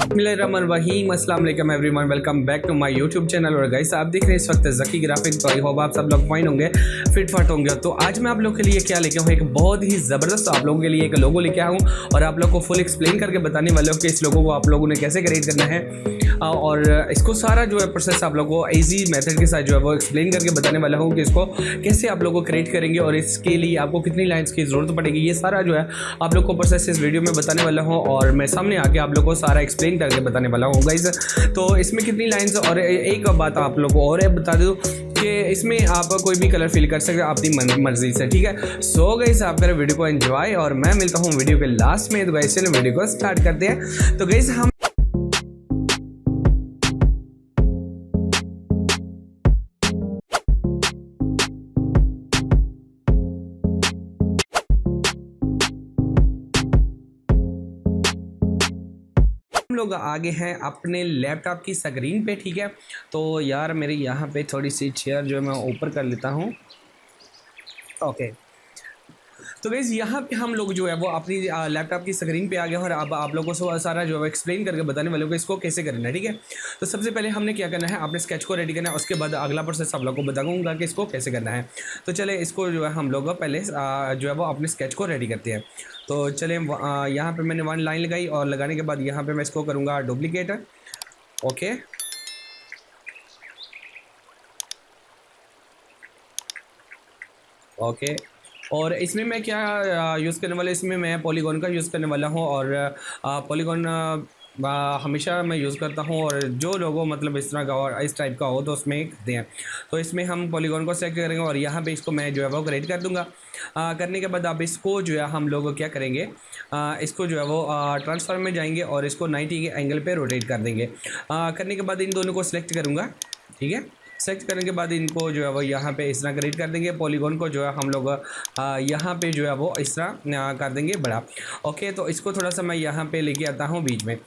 बिस्मिल्लाहिर्रहमानिर्रहीम, अस्सलाम वालेकुम everyone, welcome back to my YouTube channel. और गाइस आप देख रहे हैं इस वक्त ज़की ग्राफिक, तो आई होप आप सब लोग फाइन होंगे, फिट फाट होंगे। तो आज मैं आप लोगों के लिए क्या लेके हूँ, एक बहुत ही ज़बरदस्त आप लोगों के लिए एक लोगो लेके आया हूँ और आप लोग को फुल एक्सप्लेन करके बताने वाले हो कि इस लोगों को आप लोगों ने कैसे क्रिएट करना है और इसको सारा जो है प्रोसेस आप लोगों को ईजी मेथड के साथ जो है वो एक्सप्लेन करके बताने वाला हूँ कि इसको कैसे आप लोगों को क्रिएट करेंगे और इसके लिए आपको कितनी लाइन्स की ज़रूरत पड़ेगी। ये सारा जो है आप लोग को प्रोसेस इस वीडियो में बताने वाला हूँ और मैं सामने आके आप लोग को सारा एक्सप्लेन करके बताने वाला हूँ गाइस। तो इसमें कितनी लाइन्स, और एक बात आप लोग को और बता दूँ कि इसमें आप कोई भी कलर फिल कर सकते हैं अपनी मर्जी से, ठीक है। सो गाइस आप करें वीडियो को एंजॉय और मैं मिलता हूँ वीडियो के लास्ट में। तो गाइस चलिए वीडियो को स्टार्ट करते हैं। तो गाइस हम लोग आगे हैं अपने लैपटॉप की स्क्रीन पे, ठीक है। तो यार मेरे यहाँ पे थोड़ी सी चेयर जो है मैं ऊपर कर लेता हूँ, ओके। तो गाइस यहाँ पे हम लोग जो है वो अपनी लैपटॉप की स्क्रीन पे आ गए और अब आप लोगों को सारा जो है एक्सप्लेन करके बताने वाले को इसको कैसे करना है, ठीक है। तो सबसे पहले हमने क्या करना है, अपने स्केच को रेडी करना है, उसके बाद अगला प्रोसेस आप लोगों को बताऊंगा कि इसको कैसे करना है। तो चले इसको जो है हम लोग पहले जो है वो अपने स्केच को रेडी करते हैं। तो चले यहाँ पर मैंने वन लाइन लगाई और लगाने के बाद यहाँ पर मैं इसको करूँगा डुप्लीकेट, ओके। ओके और इसमें मैं क्या यूज़ करने वाला, इसमें मैं पॉलीगॉन का यूज़ करने वाला हूँ और पॉलीगॉन हमेशा मैं यूज़ करता हूँ। और जो लोगों मतलब इस तरह का और इस टाइप का हो तो उसमें करते हैं। तो इसमें हम पॉलीगॉन को सेलेक्ट करेंगे और यहाँ पे इसको मैं जो है वो क्रिएट कर दूँगा। करने के बाद अब इसको जो है हम लोग क्या करेंगे, इसको जो है वो ट्रांसफॉर्म में जाएंगे और इसको 90 के एंगल पे रोटेट कर देंगे। करने के बाद इन दोनों को सिलेक्ट करूँगा, ठीक है। सेलेक्ट करने के बाद इनको जो है वो यहाँ पे इस तरह क्रिएट कर देंगे। पॉलीगॉन को जो है हम लोग यहाँ पे जो है वो इस तरह कर देंगे बड़ा, ओके। तो इसको थोड़ा सा मैं यहाँ पे लेके आता हूँ बीच में।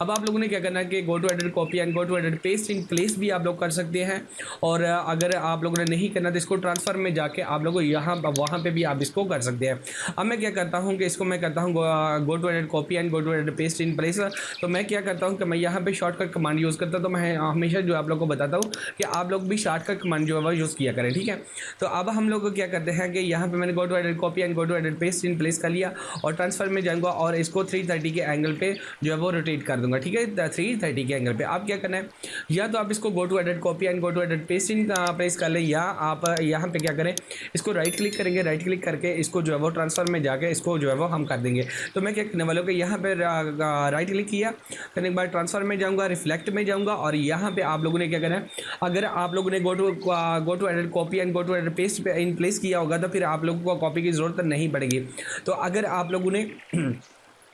अब आप लोगों ने क्या करना है कि go to edit copy and go to edit paste in place भी आप लोग कर सकते हैं। और अगर आप लोगों ने नहीं करना तो इसको ट्रांसफर में जाके आप लोग यहाँ वहाँ पर भी आप इसको कर सकते हैं। अब मैं क्या करता हूँ कि इसको मैं करता हूँ go to edit copy and go to edit paste in place. तो मैं क्या करता हूँ कि मैं यहाँ पे शॉर्टकट कमांड यूज़ करता हूँ। तो मैं हमेशा जो आप लोग को बताता हूँ कि आप लोग भी शॉर्टकट कमांड जो है वो यूज़ किया करें, ठीक है। तो अब हम लोग क्या करते हैं कि यहाँ पे मैंने go to edit copy and go to edit paste in place कर लिया और ट्रांसफर में जाऊँगा और इसको 330 के एंगल पे जो है वो रोटेट कर दूंगा, ठीक है। 330 के एंगल पे आप क्या करना है, या तो आप इसको go to edit copy and go to edit paste in place कर लें, या आप यहाँ पे क्या करें, इसको राइट क्लिक करेंगे। राइट क्लिक करके इसको जो है वो ट्रांसफर में जाके इसको जो है वो हम कर देंगे। तो मैं क्या करने वाला हूँ कि यहाँ पे राइट क्लिक किया, करने के बाद ट्रांसफर में जाऊँगा, रिफ्लेक्ट में जाऊँगा और यहाँ पे आप लोगों ने क्या करना है, अगर आप लोगों ने go to edit copy and go to edit paste in place किया होगा तो फिर आप लोगों को कॉपी की ज़रूरत नहीं पड़ेगी। तो अगर आप लोगों ने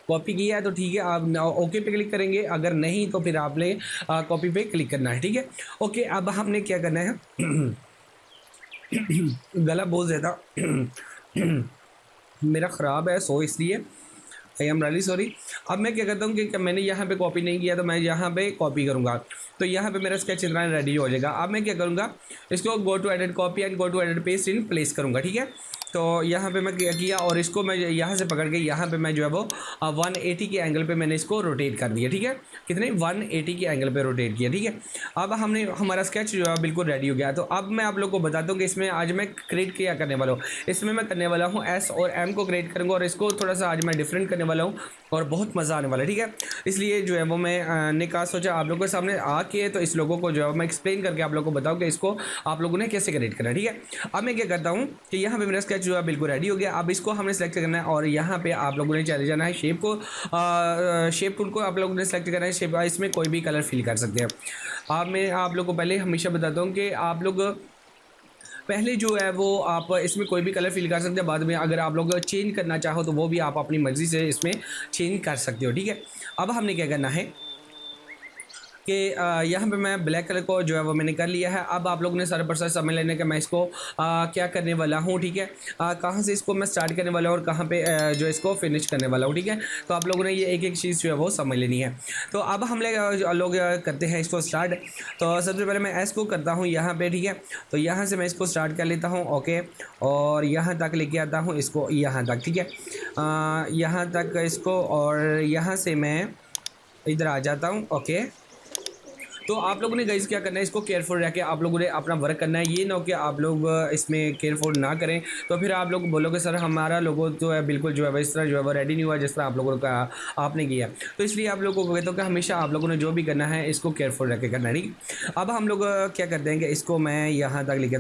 कॉपी किया है तो ठीक है, आप ओके पे क्लिक करेंगे, अगर नहीं तो फिर आपने कॉपी पे क्लिक करना है, ठीक है। ओके अब हमने क्या करना है गला बोल देता मेरा ख़राब है, सो इसलिए आई एम रियली सॉरी। अब मैं क्या करता हूँ कि मैंने यहाँ पे कॉपी नहीं किया तो मैं यहाँ पे कॉपी करूँगा, तो यहाँ पे मेरा स्केच इतना रेडी हो जाएगा। अब मैं क्या करूँगा, इसको go to edit copy and go to edit paste in place करूँगा, ठीक है। तो यहाँ पे मैं क्या किया और इसको मैं यहाँ से पकड़ के यहाँ पे मैं जो है वो 180 के एंगल पे मैंने इसको रोटेट कर दिया, ठीक है। कितने 180 के एंगल पे रोटेट किया, ठीक है। अब हमने हमारा स्केच जो है बिल्कुल रेडी हो गया। तो अब मैं आप लोग को बताता हूँ कि इसमें आज मैं क्रिएट क्या करने वाला हूँ। इसमें मैं करने वाला हूँ एस और एम को क्रिएट करूँगा और इसको थोड़ा सा आज मैं डिफरेंट करने वाला हूँ और बहुत मज़ा आने वाला है, ठीक है। इसलिए जो है वो मैं ने कहा सोचा आप लोगों के सामने आके तो इस लोगों को जो है मैं एक्सप्लेन करके आप लोगों को बताऊँ कि इसको आप लोगों ने कैसे क्रिएट करना है, ठीक है। अब मैं क्या करता हूँ कि यहाँ पे मेरा स्केच जो है बिल्कुल रेडी हो गया। अब इसको हमने सेलेक्ट करना है और यहाँ पे आप लोगों ने चले जाना है शेप को, शेप टूल को आप लोगों ने सेलेक्ट करना है। शेप इसमें कोई भी कलर फिल कर सकते हैं। अब मैं आप लोगों को पहले हमेशा बताता हूँ कि आप लोग पहले जो है वो आप इसमें कोई भी कलर फिल कर सकते हैं, बाद में अगर आप लोग चेंज करना चाहो तो वो भी आप अपनी मर्ज़ी से इसमें चेंज कर सकते हो, ठीक है। अब हमने क्या करना है कि यहाँ पे मैं ब्लैक कलर को जो है वो मैंने कर लिया है। अब आप लोगों ने सारा प्रोसेस समझ लेने का मैं इसको क्या करने वाला हूँ, ठीक है। कहाँ से इसको मैं स्टार्ट करने वाला हूँ और कहाँ पे जो इसको फिनिश करने वाला हूँ, ठीक है। तो आप लोगों ने ये एक एक चीज़ जो है वो समझ लेनी है। तो अब हम लोग करते हैं इसको स्टार्ट। तो सबसे पहले मैं एस को करता हूँ यहाँ पर, ठीक है। तो यहाँ से मैं इसको स्टार्ट कर लेता हूँ, ओके। और यहाँ तक लेके आता हूँ इसको, यहाँ तक, ठीक है। यहाँ तक इसको, और यहाँ से मैं इधर आ जाता हूँ। ओके, तो आप लोगों ने गाइस क्या करना है, इसको केयरफुल रह के आप लोगों ने अपना वर्क करना है। ये ना हो कि आप लोग इसमें केयरफुल ना करें तो फिर आप लोग बोलोगे सर हमारा लोगो जो है बिल्कुल जो है वो इस तरह जो है वो रेडी नहीं हुआ जिस तरह आप लोगों का आपने किया। तो इसलिए आप लोगों को कहता हूँ कि हमेशा आप लोगों ने जो भी करना है इसको केयरफुल रह के करना है, ठीक है। अब हम लोग क्या करते हैं कि इसको मैं यहाँ तक लिखे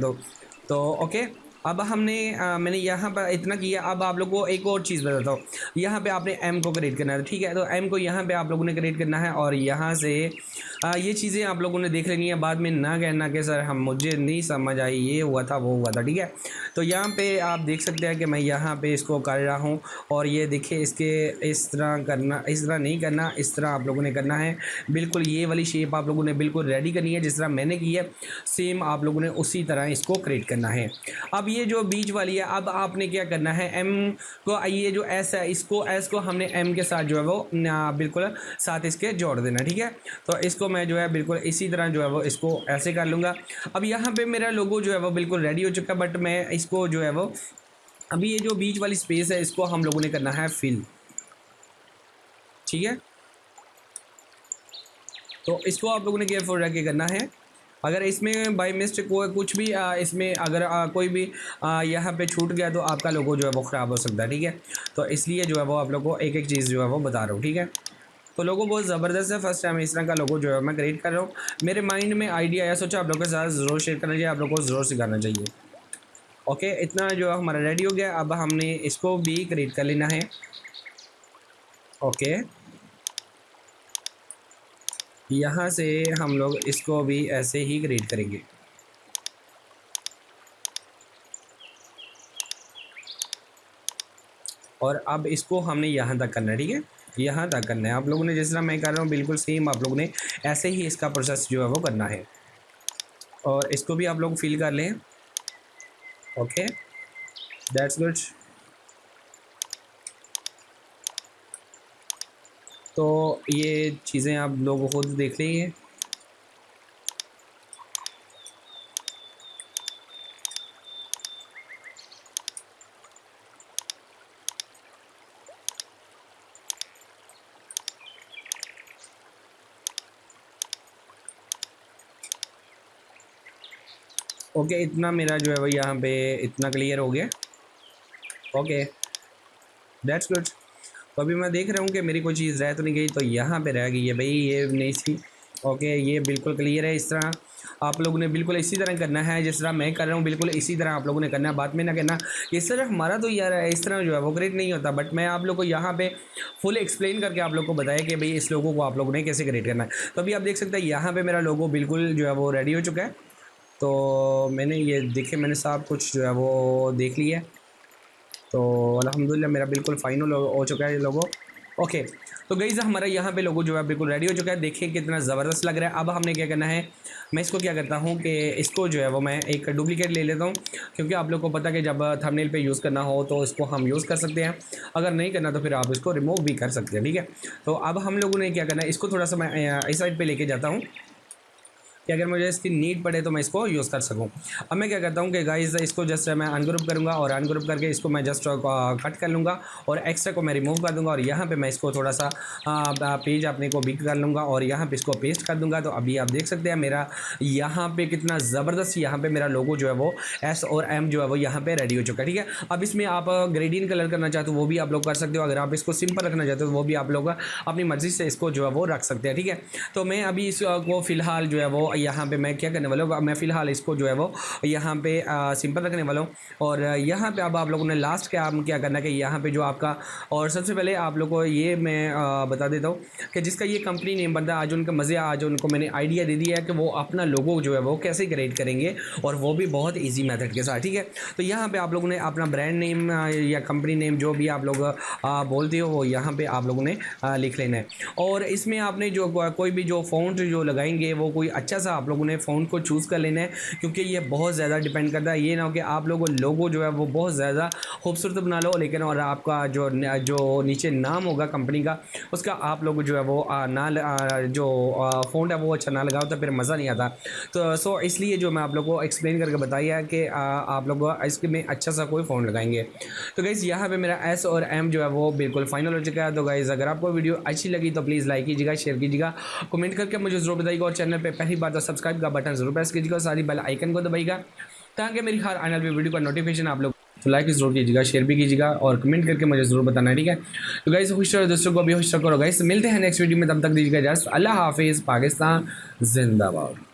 तो ओके। अब हमने मैंने यहाँ पर इतना किया। अब आप लोगों को एक और चीज़ बताता हूँ। यहाँ पे आपने एम को क्रिएट करना है, ठीक है। तो एम को यहाँ पे आप लोगों ने क्रिएट करना है और यहाँ से ये चीज़ें आप लोगों ने देख लेनी है। बाद में ना कहना कि सर हम मुझे नहीं समझ आई, ये हुआ था वो हुआ था, ठीक है। तो यहाँ पे आप देख सकते हैं कि मैं यहाँ पे इसको कर रहा हूँ और ये देखिए इसके इस तरह करना, इस तरह नहीं करना, इस तरह आप लोगों ने करना है। बिल्कुल ये वाली शेप आप लोगों ने बिल्कुल रेडी करनी है जिस तरह मैंने की है, सेम आप लोगों ने उसी तरह इसको क्रिएट करना है। अब ये जो बीच वाली है, अब आपने क्या करना है, एम को ये जो एस है इसको एस को हमने एम के साथ जो है वो बिल्कुल साथ इसके जोड़ देना, ठीक है। तो इसको मैं जो है बिल्कुल इसी तरह जो है वो इसको ऐसे कर लूँगा। अब यहाँ पे मेरा लोगो जो है वो बिल्कुल रेडी हो चुका है, बट मैं इसको जो है वो अभी ये जो बीच वाली स्पेस है इसको हम लोगों ने करना है फिल, ठीक है। तो इसको आप लोगों ने केयरफुल रह के करना है। अगर इसमें बाय मिस्टेक कुछ भी इसमें अगर कोई भी यहाँ पे छूट गया तो आपका लोगो जो है वो ख़राब हो सकता है, ठीक है। तो इसलिए जो है वो आप लोगों को एक एक चीज़ जो है वो बता रहा हूँ, ठीक है। तो लोगो बहुत ज़बरदस्त है। फर्स्ट टाइम इस तरह का लोगो जो है मैं क्रिएट कर रहा हूँ। मेरे माइंड में आइडिया आया, सोचा आप लोगों के साथ ज़रूर शेयर करना चाहिए, आप लोगों को ज़रूर सिखाना चाहिए। ओके, इतना जो है हमारा रेडी हो गया। अब हमने इसको भी क्रिएट कर लेना है। ओके, यहाँ से हम लोग इसको भी ऐसे ही क्रिएट करेंगे। और अब इसको हमने यहाँ तक करना है, ठीक है। यहाँ तक करना है आप लोगों ने, जिस तरह मैं कर रहा हूँ बिल्कुल सेम आप लोगों ने ऐसे ही इसका प्रोसेस जो है वो करना है। और इसको भी आप लोग फिल कर लें। Okay, that's good. तो ये चीज़ें आप लोग खुद देख लीजिए। ओके, इतना मेरा जो है वो यहाँ पे इतना क्लियर हो गया। Okay, that's good. तो अभी मैं देख रहा हूँ कि मेरी कोई चीज़ रह तो नहीं गई, तो यहाँ पे रह गई है भाई, ये नहीं थी। ओके, ये बिल्कुल क्लियर है। इस तरह आप लोगों ने बिल्कुल इसी तरह करना है जिस तरह मैं कर रहा हूँ, बिल्कुल इसी तरह आप लोगों ने करना है। बात में ना कहना ये सर हमारा तो यार इस तरह जो है वो क्रिएट नहीं होता, बट मैं आप लोग को यहाँ पे फुल एक्सप्लेन करके आप लोग को बताया कि भाई इस लोगों को आप लोगों ने कैसे क्रिएट करना है। तो अभी आप देख सकते हैं यहाँ पर मेरा लोगो बिल्कुल जो है वो रेडी हो चुका है। तो मैंने ये देखे, मैंने सब कुछ जो है वो देख लिया। तो अल्हम्दुलिल्लाह मेरा बिल्कुल फाइनल हो चुका है ये लोगो। ओके, तो गाइस हमारा यहाँ पे लोगो जो है बिल्कुल रेडी हो चुका है। देखिए कितना ज़बरदस्त लग रहा है। अब हमने क्या करना है, मैं इसको क्या करता हूँ कि इसको जो है वो मैं एक डुप्लीकेट ले लेता हूँ, क्योंकि आप लोग को पता है कि जब थंबनेल पे यूज़ करना हो तो इसको हम यूज़ कर सकते हैं, अगर नहीं करना तो फिर आप इसको रिमूव भी कर सकते हैं, ठीक है। तो अब हम लोगों ने क्या करना है, इसको थोड़ा सा मैं इस साइड पर लेके जाता हूँ कि अगर मुझे इसकी नीड पड़े तो मैं इसको यूज़ कर सकूं। अब मैं क्या करता हूं कि गाइस इसको जस्ट मैं अनग्रुप करूंगा और अनग्रुप करके इसको मैं जस्ट कट कर लूँगा और एक्स्ट्रा को मैं रिमूव कर दूंगा और यहाँ पे मैं इसको थोड़ा सा पेज अपने को बिग कर लूँगा और यहाँ पे इसको पेस्ट कर दूँगा। तो अभी आप देख सकते हैं मेरा यहाँ पे कितना ज़बरदस्त यहाँ पे मेरा लोगो जो है वो एस और एम जो है वो यहाँ पे रेडी हो चुका है, ठीक है। अब इसमें आप ग्रेडियंट कलर करना चाहते हो वो भी आप लोग कर सकते हो, अगर आप इसको सिंपल रखना चाहते हो वो भी आप लोग अपनी मर्ज़ी से इसको जो है वो रख सकते हैं, ठीक है। तो मैं अभी इसको फ़िलहाल जो है वो यहाँ पे मैं क्या करने वाला हूँ, मैं फ़िलहाल इसको जो है वो यहाँ पे सिंपल रखने वाला हूँ। और यहाँ पे अब आप लोगों ने लास्ट क्या करना है कि यहाँ पे जो आपका, और सबसे पहले आप लोगों को ये मैं बता देता हूँ कि जिसका ये कंपनी नेम बनता है, आज उनका मज़े, आज उनको मैंने आइडिया दे दिया है कि वो अपना लोगो जो है वो कैसे क्रिएट करेंगे और वो भी बहुत ईजी मेथड के साथ, ठीक है। तो यहाँ पर आप लोगों ने अपना ब्रांड नेम या कंपनी नेम जो भी आप लोग बोलते हो वो यहाँ पर आप लोगों ने लिख लेना है। और इसमें आपने जो कोई भी जो फ़ॉन्ट जो लगाएंगे वो कोई अच्छा सा आप लोगों ने फ़ोन को चूज़ कर लेना है, क्योंकि ये बहुत ज़्यादा डिपेंड करता है। ये ना हो कि आप लोगों लोगो जो है वो बहुत ज़्यादा खूबसूरत बना लो, लेकिन और आपका जो नीचे नाम होगा कंपनी का, उसका आप लोग जो है वो जो फ़ॉन्ट है वो अच्छा ना लगाओ, तो फिर मज़ा नहीं आता। तो सो इसलिए जो मैं आप लोगों को एक्सप्लेन करके बताया कि आप लोग इसके में अच्छा सा कोई फ़ॉन्ट लगाएंगे। तो गाइज़ यहाँ पे मेरा एस और एम जो है वो बिल्कुल फाइनल हो चुका है। तो गाइज़ अगर आपको वीडियो अच्छी लगी तो प्लीज़ लाइक कीजिएगा, शेयर कीजिएगा, कमेंट करके मुझे ज़रूर बताइएगा, और चैनल पे पहली बार तो सब्सक्राइब का बटन ज़रूर प्रेस कीजिएगा, सारी बेल आइकन को दबाइएगा, ताकि मेरी हर आने वाली वीडियो का नोटिफिकेशन आप लोग तो लाइक ज़रूर कीजिएगा, शेयर भी कीजिएगा, और कमेंट करके मुझे ज़रूर बताना है, ठीक है। तो गाइस खुश रहो, दोस्तों को भी खुश रखो गाइस। मिलते हैं नेक्स्ट वीडियो में, तब तक दीजिएगा इजाज़त। अल्लाह हाफिज़। पाकिस्तान जिंदाबाद।